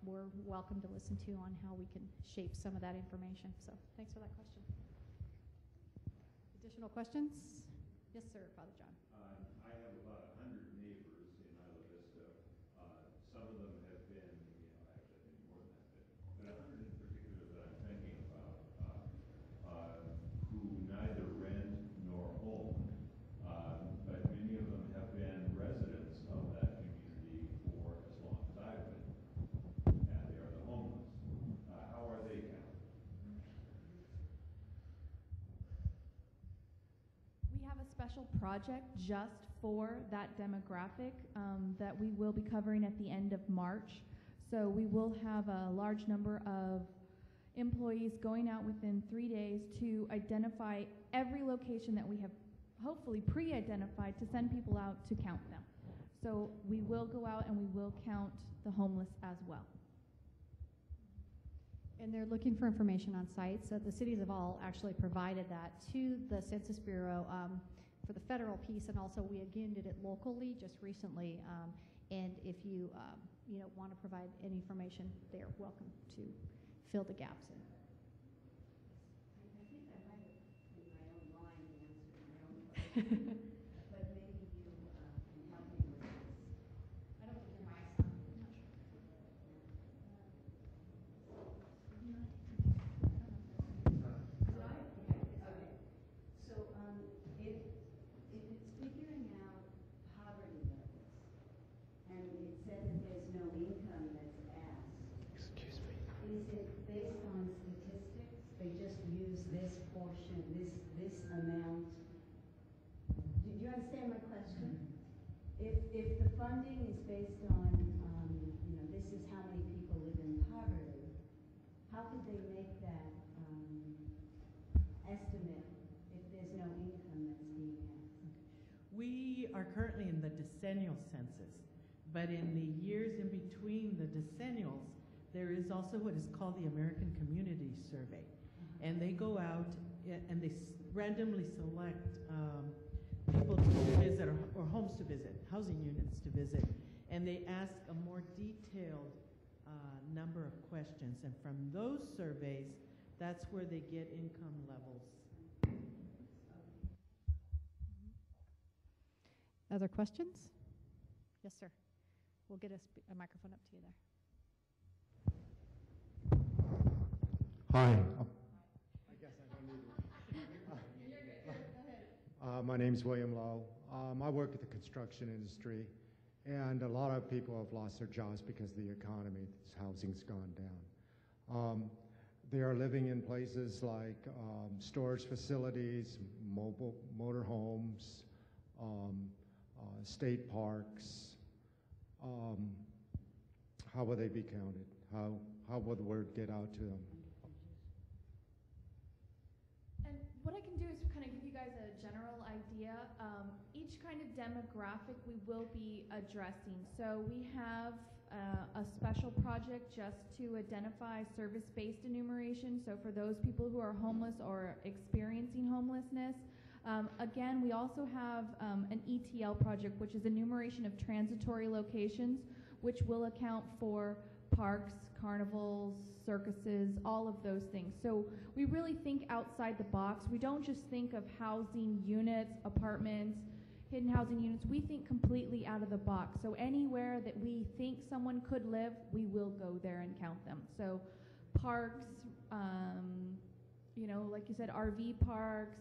we're welcome to listen to on how we can shape some of that information. So thanks for that question. Additional questions? Yes, sir, Father John. I have about 100 neighbors in Isla Vista. Some of them have been, actually I think more than that, but 100 in particular that I'm thinking about, who neither rent nor own, but many of them have been residents of that community for as long as I've been, and they are the homeless. How are they counted? We have a special project just for that demographic that we will be covering at the end of March. So we will have a large number of employees going out within 3 days to identify every location that we have hopefully pre-identified to send people out to count them. So we will go out and we will count the homeless as well. And they're looking for information on sites. So the cities have all actually provided that to the Census Bureau for the federal piece, and also we again did it locally just recently. And if you want to provide any information, they're welcome to fill the gaps in. I think I might have, in my own mind, answered my own question, but maybe you can help me with this. I don't think your mic's on. I'm not sure. Okay. So if it's figuring out poverty levels, and it said that there's no income that's asked. Excuse me. Is it based on statistics? They just use this portion, this amount. Do you understand my question? If the funding is based on, this is how many people live in poverty, how could they make that estimate if there's no income that's being asked? We are currently in the decennial census, but in the years in between the decennials, there is also what is called the American Community Survey. And they go out and they randomly select people to visit or homes to visit, housing units to visit, and they ask a more detailed number of questions. And from those surveys, that's where they get income levels. Other questions? Yes, sir. We'll get a microphone up to you there. Hi. I guess I don't need it. My name's William Lowe. I work at the construction industry, and a lot of people have lost their jobs because of the economy. Housing's gone down. They are living in places like storage facilities, mobile motor homes, state parks. How will they be counted? How will the word get out to them? And what I can do is kind of give you guys a general idea. Each kind of demographic we will be addressing. So we have a special project just to identify service-based enumeration. So for those people who are homeless or experiencing homelessness. Again, we also have an ETL project, which is enumeration of transitory locations, which will account for parks, carnivals, circuses, all of those things. So we really think outside the box. We don't just think of housing units, apartments, hidden housing units. We think completely out of the box. So anywhere that we think someone could live, we will go there and count them. So parks, like you said, RV parks,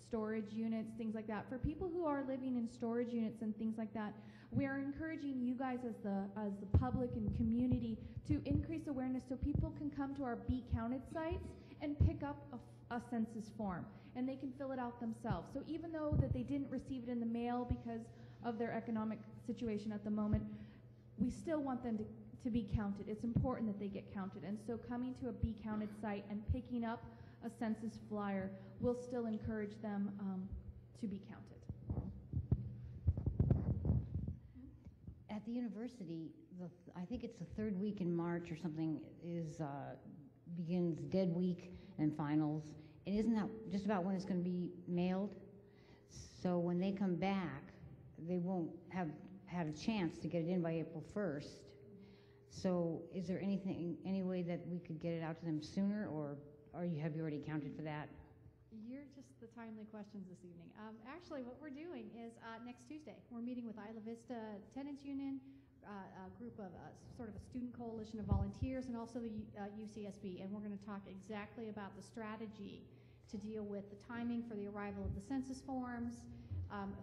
storage units, things like that. For people who are living in storage units and things like that, we are encouraging you guys as the public and community to increase awareness so people can come to our Be Counted sites and pick up a census form, and they can fill it out themselves. So even though that they didn't receive it in the mail because of their economic situation at the moment, we still want them to be counted. It's important that they get counted. And so coming to a Be Counted site and picking up a census flyer will still encourage them to be counted. At the university, I think it's the third week in March or something begins Dead Week and finals. And isn't that just about when it's going to be mailed? So when they come back, they won't have had a chance to get it in by April 1st. So is there any way that we could get it out to them sooner, or have you already accounted for that? You're just the timely questions this evening. Actually, what we're doing is next Tuesday, we're meeting with Isla Vista Tenants Union, a group of sort of a student coalition of volunteers, and also the UCSB, and we're going to talk exactly about the strategy to deal with the timing for the arrival of the census forms,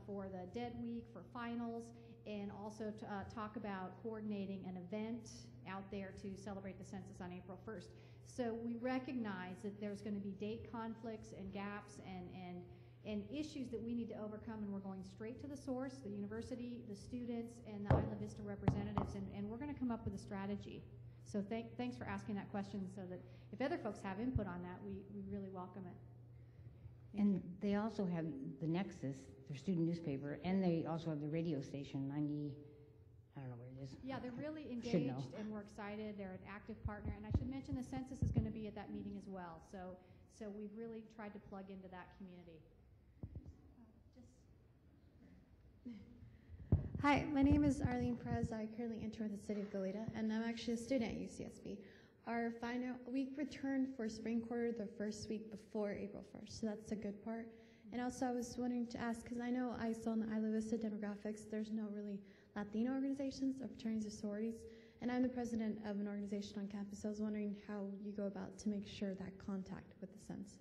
for the dead week, for finals, and also to talk about coordinating an event out there to celebrate the census on April 1st. So we recognize that there's going to be date conflicts and gaps and issues that we need to overcome, and we're going straight to the source, the university, the students, and the Isla Vista representatives, and we're going to come up with a strategy. So thanks for asking that question, so that if other folks have input on that, we really welcome it. And they also have the Nexus, their student newspaper, and they also have the radio station, 90, I don't know what it is. Yeah, they're really Should engaged, know. and we're excited. They're an active partner, and I should mention the census is going to be at that meeting as well. So we've really tried to plug into that community. Hi, my name is Arlene Perez. I currently intern with the City of Goleta, and I'm actually a student at UCSB. Our final week returned for spring quarter the first week before April 1st, so that's a good part. And also I was wanting to ask, because I know I saw in the Isla Vista demographics, there's no really Latino organizations or fraternities or sororities, and I'm the president of an organization on campus. So I was wondering how you go about to make sure that contact with the census.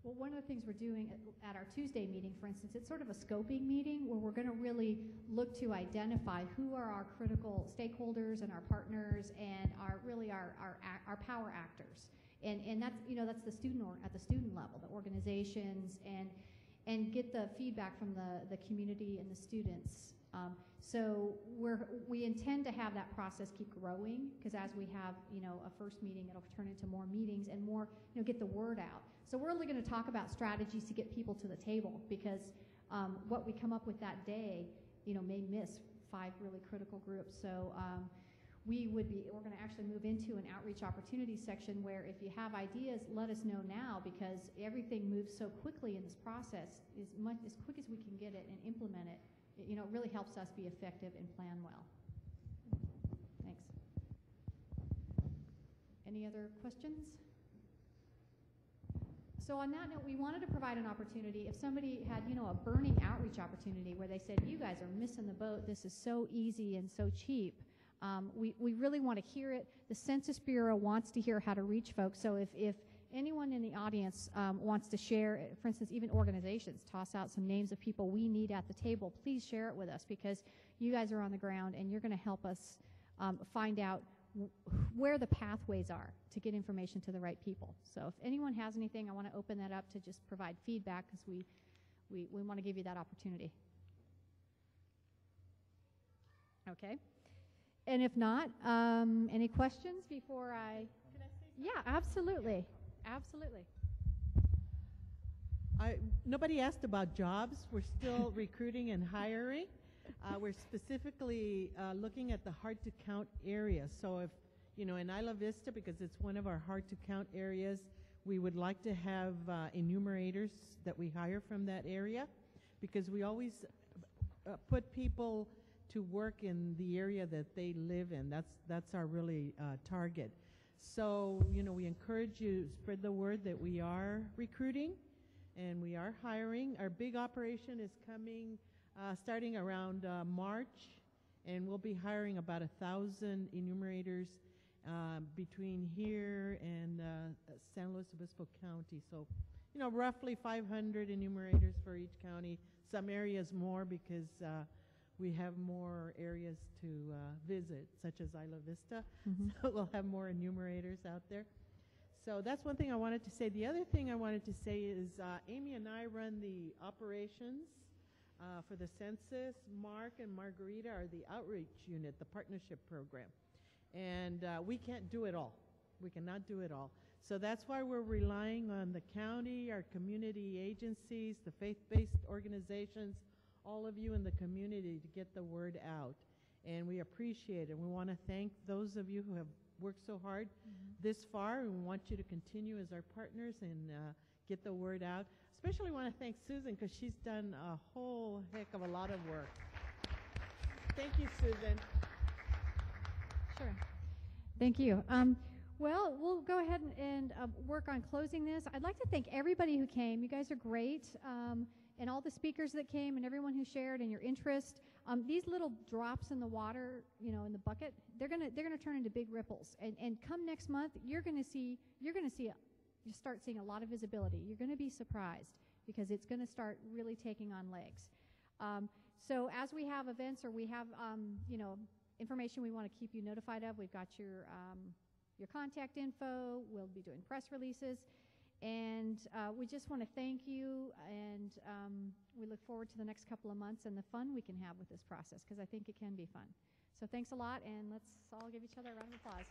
Well, one of the things we're doing at our Tuesday meeting, for instance, it's sort of a scoping meeting where we're going to really look to identify who are our critical stakeholders and our partners and our power actors. And that's, that's the student at the student level, the organizations, and get the feedback from the community and the students. So we intend to have that process keep growing, because as we have, a first meeting, it'll turn into more meetings and more, get the word out. So we're only going to talk about strategies to get people to the table, because what we come up with that day, may miss 5 really critical groups. So we're going to actually move into an outreach opportunities section where if you have ideas, let us know now, because everything moves so quickly in this process. As quick as we can get it and implement it, it really helps us be effective and plan well. Thanks. Any other questions? So on that note, we wanted to provide an opportunity. If somebody had, a burning outreach opportunity where they said, you guys are missing the boat, this is so easy and so cheap, we really want to hear it. The Census Bureau wants to hear how to reach folks. So if anyone in the audience wants to share, for instance, even organizations, toss out some names of people we need at the table, please share it with us, because you guys are on the ground and you're going to help us find out where the pathways are to get information to the right people. So if anyone has anything, I want to open that up to just provide feedback, because we want to give you that opportunity. Okay. And if not, any questions before I... Can I say something? Yeah, absolutely. Absolutely. Nobody asked about jobs. We're still recruiting and hiring. We're specifically looking at the hard-to-count areas. So if, in Isla Vista, because it's one of our hard-to-count areas, we would like to have enumerators that we hire from that area, because we always put people to work in the area that they live in. That's our really target. So, we encourage you to spread the word that we are recruiting and we are hiring. Our big operation is coming starting around March, and we'll be hiring about 1,000 enumerators between here and San Luis Obispo County. So, roughly 500 enumerators for each county. Some areas more, because we have more areas to visit, such as Isla Vista. Mm-hmm. So we'll have more enumerators out there. So that's one thing I wanted to say. The other thing I wanted to say is Amy and I run the operations for the census. Mark and Margarita are the outreach unit, the partnership program. And we can't do it all. We cannot do it all. So that's why we're relying on the county, our community agencies, the faith-based organizations, all of you in the community to get the word out. And we appreciate it. We want to thank those of you who have worked so hard this far, and we want you to continue as our partners and get the word out. Especially want to thank Susan, because she's done a whole heck of a lot of work. Thank you, Susan. Sure. Thank you. Well, we'll go ahead and work on closing this. I'd like to thank everybody who came. You guys are great. And all the speakers that came and everyone who shared and your interest. These little drops in the water, you know, in the bucket, they're gonna turn into big ripples. And come next month, you're gonna start seeing a lot of visibility. You're gonna be surprised because it's gonna start really taking on legs. So as we have events or we have you know, information we want to keep you notified of, we've got your contact info. We'll be doing press releases. And we just want to thank you, and we look forward to the next couple of months and the fun we can have with this process, because I think it can be fun. So thanks a lot, and let's all give each other a round of applause.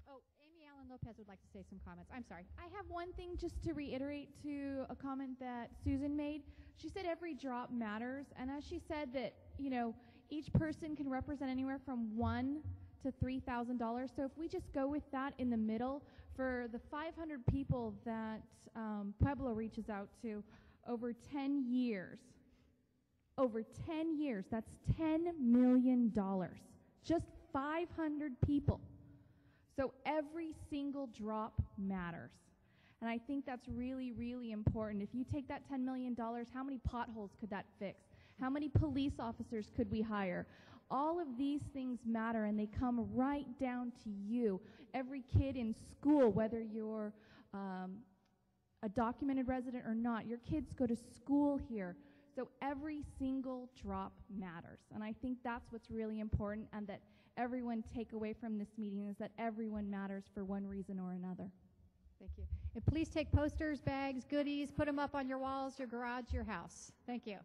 Oh, Amy Allen Lopez would like to say some comments. I'm sorry. I have one thing just to reiterate to a comment that Susan made. She said every drop matters, and as she said that, you know, each person can represent anywhere from $1,000 to $3,000. So if we just go with that in the middle, for the 500 people that Pueblo reaches out to over 10 years, that's $10 million. Just 500 people. So every single drop matters. And I think that's really, really important. If you take that $10 million, how many potholes could that fix? How many police officers could we hire? All of these things matter, and they come right down to you. Every kid in school, whether you're a documented resident or not, your kids go to school here. So every single drop matters. And I think that's what's really important, and that everyone take away from this meeting is that everyone matters for one reason or another. Thank you. And please take posters, bags, goodies, put them up on your walls, your garage, your house. Thank you.